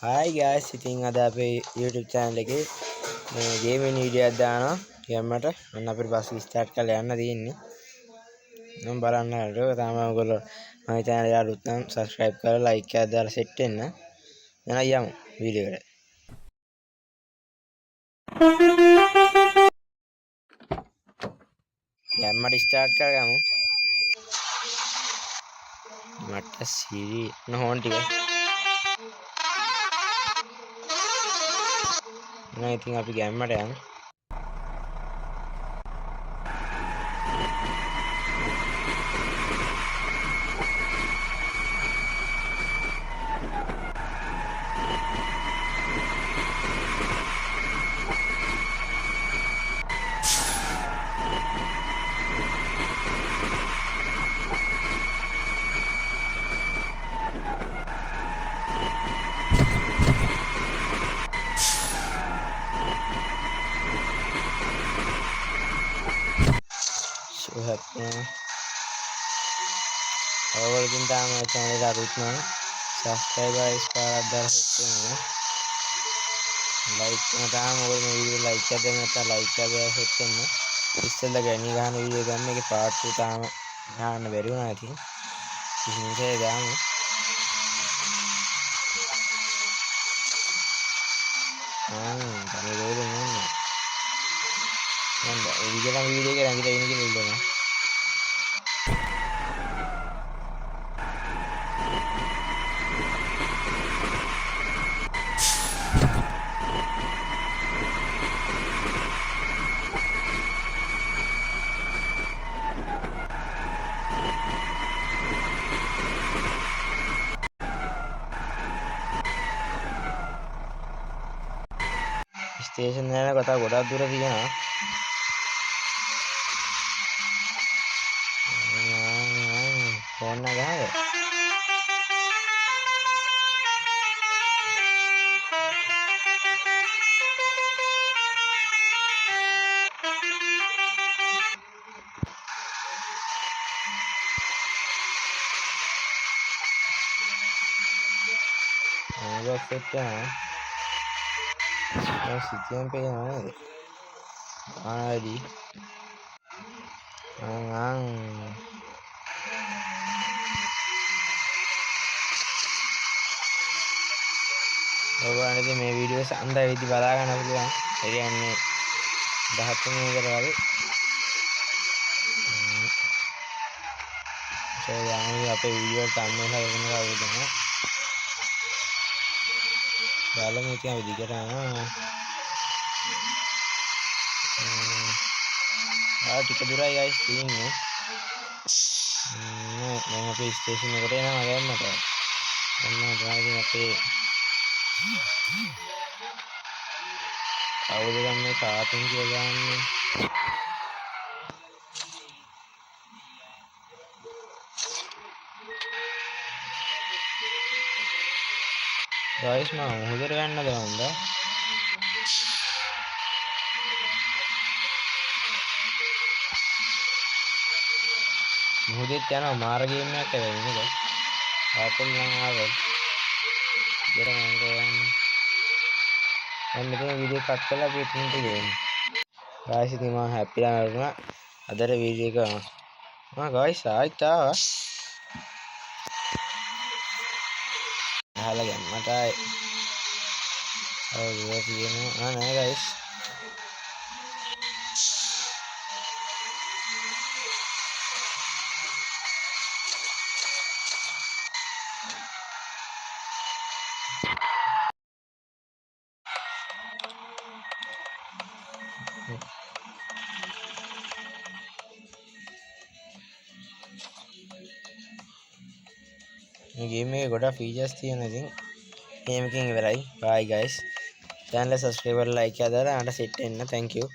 Hi guys, ඉතින් අද අපේ YouTube channel එකේ මේ ගේමින් වීඩියෝ එකක් දානවා. ගැම්මට මම අපිට බස් ස්ටාර්ට් කරලා යන්න තියෙන්නේ. මම බලන්න හරියට තාම ඔයගොල්ලෝ මගේ channel එක අලුත් නම් subscribe කරලා like එකක් දාලා set වෙන්න. එහෙනම් යමු වීඩියෝ එකට. ගැම්මට ස්ටාර්ට් කරගමු. මට සිරි නෝන් ටික nah ඉතින් අපි ගැම්මට යමු. So happy. ඔයගොල්ලෝ ඉතින් තාම මේ channel එක අලුත් නම් subscribers පාරක් දාලා set වෙන්න. like කරන තාම ඔයගොල්ලෝ මේ වීඩියෝ like එකක් දෙන්න නැත්නම් like එකක් දාලා set වෙන්න. ඉස්සෙල්ලා ගණි ගහන වීඩියෝ ගන්න එකේ part 2 තාම ගන්න බැරි වුණා ඉතින්. ඉතින් මේකේ දාමු. තමයි රෝදෙන් යන්නේ. මම වීඩියෝ එක රැඳිලා ඉන්න කියලා ඉල්ලනවා. ස්ටේෂන් යන කතා ගොඩක් දුර තියෙනවා. ෆෝන් එක ගහද? මොකක්ද සෙට්ටා? සිතියෙන් පේනවා නේද? ආදී. ඔයගොල්ලන්ට ඉතින් මේ වීඩියෝ සඳ වෙද්දි බලා ගන්න පුළුවන්. ඒ කියන්නේ 13 වෙනිකට වගේ. ඒ අපේ වීඩියෝ thumbnail එකෙන් කවුද ගන්න. බලමු ඉතින් අපි දිගට යනවා. ටික දුරයි guys තියෙන්නේ. මම අපේ ස්ටේෂන් එකට එනවා ගැම්මට. මම තමයි අපේ කවුද මේ කාටුන් කියලා ගන්නේ? guys මම හොදට යන්නද මන්ද? මුහුදෙත් යනවා මාර ගේම් එකක් හැබැයි නේද? ආපල් නම් ආවල්. ඉතින් මම කියන්නේ මම මෙතන වීඩියෝ කට් කරලා අපි එතනට ගිහින්. guys ඉතින් මම හැපි වෙනවා. අදට වීඩියෝ එක guys ආයිත් ආවා. අහලා ගන්නට ඔය කියනවා නෑ guys. මේ ගේම් එකේ ගොඩක් ෆීචර්ස් තියෙනවා ඉතින් ගේම් එකකින් ඉවරයි. bye guys. channel එක subscribe කරලා like එකක් දාලා අන්න set වෙන්න. thank you.